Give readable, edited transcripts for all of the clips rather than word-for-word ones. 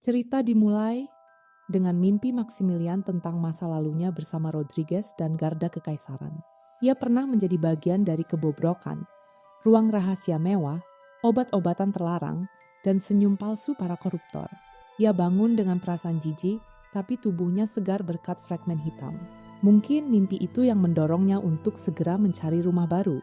Cerita dimulai dengan mimpi Maximilian tentang masa lalunya bersama Rodriguez dan Garda Kekaisaran. Ia pernah menjadi bagian dari kebobrokan, ruang rahasia mewah, obat-obatan terlarang, dan senyum palsu para koruptor. Ia bangun dengan perasaan jijik, tapi tubuhnya segar berkat fragmen hitam. Mungkin mimpi itu yang mendorongnya untuk segera mencari rumah baru,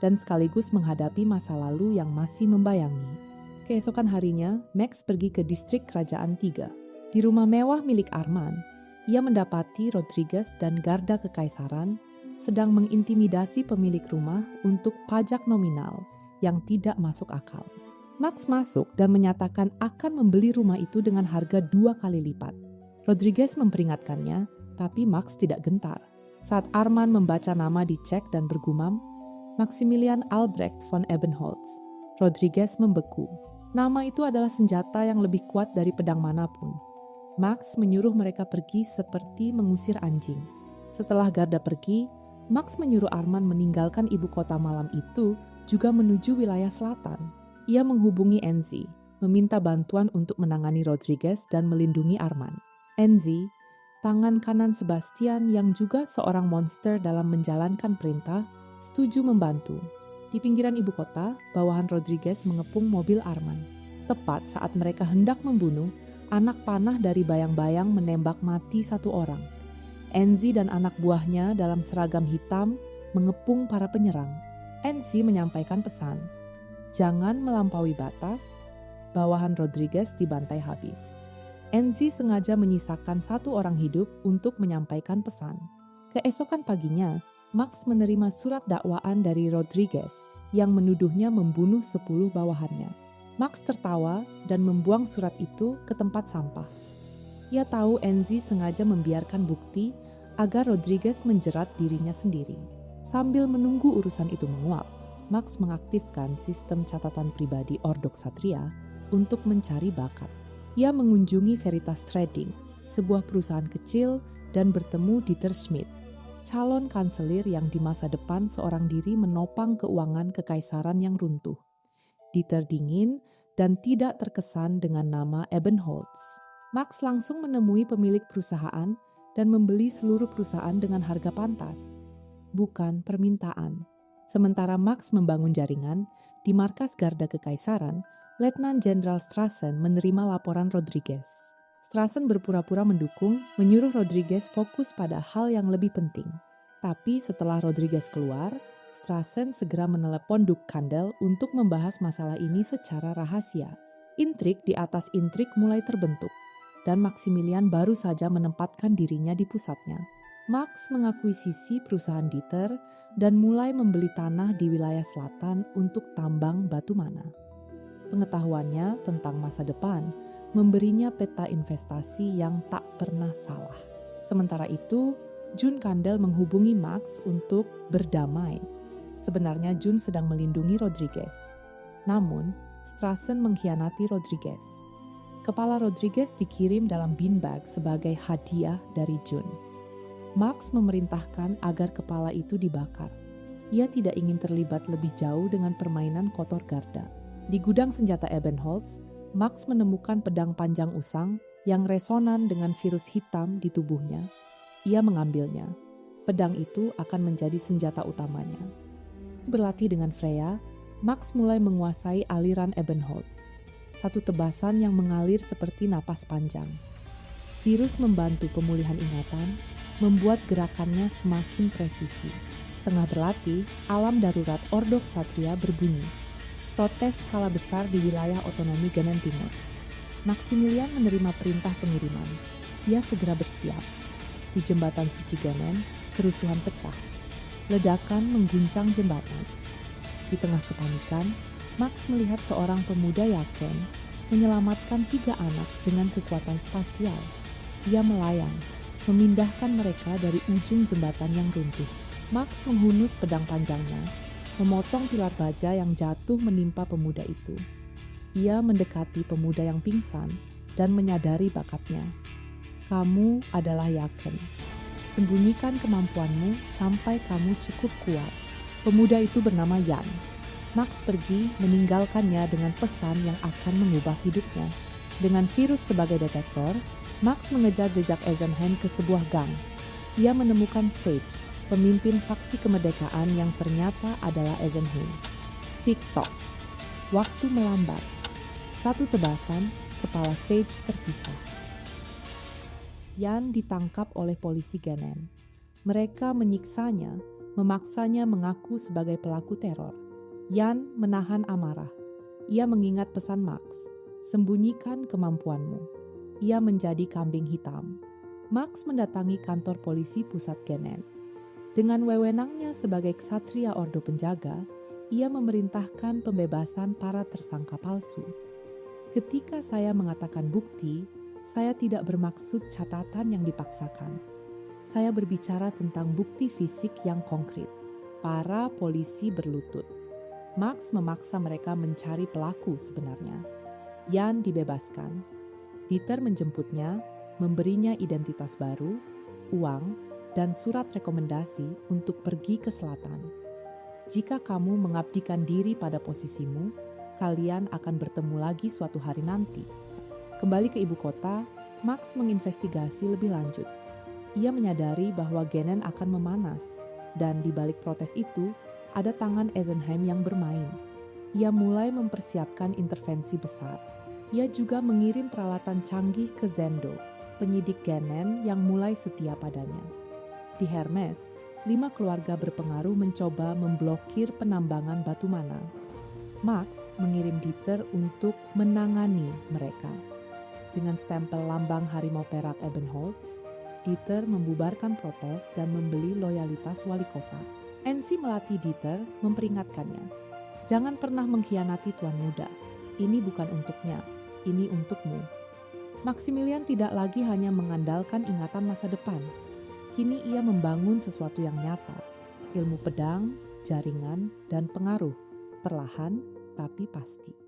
dan sekaligus menghadapi masa lalu yang masih membayangi. Keesokan harinya, Max pergi ke distrik Kerajaan 3. Di rumah mewah milik Arman, ia mendapati Rodriguez dan Garda Kekaisaran sedang mengintimidasi pemilik rumah untuk pajak nominal yang tidak masuk akal. Max masuk dan menyatakan akan membeli rumah itu dengan harga 2 kali lipat. Rodriguez memperingatkannya, tapi Max tidak gentar. Saat Arman membaca nama di cek dan bergumam, Maximilian Albrecht von Ebenholz, Rodriguez membeku. Nama itu adalah senjata yang lebih kuat dari pedang manapun. Max menyuruh mereka pergi seperti mengusir anjing. Setelah Garda pergi, Max menyuruh Arman meninggalkan ibu kota malam itu juga menuju wilayah selatan. Ia menghubungi Enzi, meminta bantuan untuk menangani Rodriguez dan melindungi Arman. Enzi, tangan kanan Sebastian yang juga seorang monster dalam menjalankan perintah, setuju membantu. Di pinggiran ibu kota, bawahan Rodriguez mengepung mobil Arman. Tepat saat mereka hendak membunuh, anak panah dari bayang-bayang menembak mati satu orang. Enzi dan anak buahnya dalam seragam hitam mengepung para penyerang. Enzi menyampaikan pesan, jangan melampaui batas, bawahan Rodriguez dibantai habis. Enzi sengaja menyisakan satu orang hidup untuk menyampaikan pesan. Keesokan paginya, Max menerima surat dakwaan dari Rodriguez yang menuduhnya membunuh 10 bawahannya. Max tertawa dan membuang surat itu ke tempat sampah. Ia tahu Enzi sengaja membiarkan bukti agar Rodriguez menjerat dirinya sendiri. Sambil menunggu urusan itu menguap, Max mengaktifkan sistem catatan pribadi Ordok Satria untuk mencari bakat. Ia mengunjungi Veritas Trading, sebuah perusahaan kecil, dan bertemu Dieter Schmidt, calon kanselir yang di masa depan seorang diri menopang keuangan kekaisaran yang runtuh. Dieter dingin dan tidak terkesan dengan nama Ebenholz. Max langsung menemui pemilik perusahaan dan membeli seluruh perusahaan dengan harga pantas, bukan permintaan. Sementara Max membangun jaringan, di markas Garda Kekaisaran, Letnan Jenderal Strassen menerima laporan Rodriguez. Strassen berpura-pura mendukung, menyuruh Rodriguez fokus pada hal yang lebih penting. Tapi setelah Rodriguez keluar, Strassen segera menelepon Duk Kandel untuk membahas masalah ini secara rahasia. Intrik di atas intrik mulai terbentuk, dan Maximilian baru saja menempatkan dirinya di pusatnya. Max mengakuisisi perusahaan Dieter dan mulai membeli tanah di wilayah selatan untuk tambang batu mana. Pengetahuannya tentang masa depan memberinya peta investasi yang tak pernah salah. Sementara itu, Jun Kandel menghubungi Max untuk berdamai. Sebenarnya Jun sedang melindungi Rodriguez. Namun, Strassen mengkhianati Rodriguez. Kepala Rodriguez dikirim dalam beanbag sebagai hadiah dari Jun. Max memerintahkan agar kepala itu dibakar. Ia tidak ingin terlibat lebih jauh dengan permainan kotor Garda. Di gudang senjata Ebenholz, Max menemukan pedang panjang usang yang resonan dengan virus hitam di tubuhnya. Ia mengambilnya. Pedang itu akan menjadi senjata utamanya. Berlatih dengan Freya, Max mulai menguasai aliran Ebenholz, satu tebasan yang mengalir seperti napas panjang. Virus membantu pemulihan ingatan, membuat gerakannya semakin presisi. Tengah berlatih, alam darurat Ordok Satria berbunyi. Protes skala besar di wilayah otonomi Genen Timur. Maximilian menerima perintah pengiriman. Ia segera bersiap. Di jembatan suci Genen, kerusuhan pecah. Ledakan mengguncang jembatan. Di tengah kepanikan, Max melihat seorang pemuda yakin menyelamatkan 3 anak dengan kekuatan spasial. Ia melayang, memindahkan mereka dari ujung jembatan yang runtuh. Max menghunus pedang panjangnya, memotong pilar baja yang jatuh menimpa pemuda itu. Ia mendekati pemuda yang pingsan dan menyadari bakatnya. Kamu adalah Yaken. Sembunyikan kemampuanmu sampai kamu cukup kuat. Pemuda itu bernama Jan. Max pergi meninggalkannya dengan pesan yang akan mengubah hidupnya. Dengan virus sebagai detektor, Max mengejar jejak Eisenheim ke sebuah gang. Ia menemukan Sage, pemimpin faksi kemerdekaan yang ternyata adalah Eisenheim. TikTok. Waktu melambat. Satu tebasan, kepala Sage terpisah. Yan ditangkap oleh polisi Genen. Mereka menyiksanya, memaksanya mengaku sebagai pelaku teror. Yan menahan amarah. Ia mengingat pesan Max, sembunyikan kemampuanmu. Ia menjadi kambing hitam. Max mendatangi kantor polisi pusat Genen. Dengan wewenangnya sebagai ksatria ordo penjaga, ia memerintahkan pembebasan para tersangka palsu. Ketika saya mengatakan bukti, saya tidak bermaksud catatan yang dipaksakan. Saya berbicara tentang bukti fisik yang konkret. Para polisi berlutut. Max memaksa mereka mencari pelaku sebenarnya. Yan dibebaskan. Dieter menjemputnya, memberinya identitas baru, uang, dan surat rekomendasi untuk pergi ke selatan. Jika kamu mengabdikan diri pada posisimu, kalian akan bertemu lagi suatu hari nanti. Kembali ke ibu kota, Max menginvestigasi lebih lanjut. Ia menyadari bahwa Genen akan memanas, dan di balik protes itu, ada tangan Eisenheim yang bermain. Ia mulai mempersiapkan intervensi besar. Ia juga mengirim peralatan canggih ke Zendo, penyidik Genen yang mulai setia padanya. Di Hermes, 5 keluarga berpengaruh mencoba memblokir penambangan batu mana. Max mengirim Dieter untuk menangani mereka. Dengan stempel lambang harimau perak Ebenholz, Dieter membubarkan protes dan membeli loyalitas wali kota. Ensi melatih Dieter, memperingatkannya, jangan pernah mengkhianati tuan muda. Ini bukan untuknya, ini untukmu. Maximilian tidak lagi hanya mengandalkan ingatan masa depan. Kini ia membangun sesuatu yang nyata, ilmu pedang, jaringan, dan pengaruh, perlahan tapi pasti.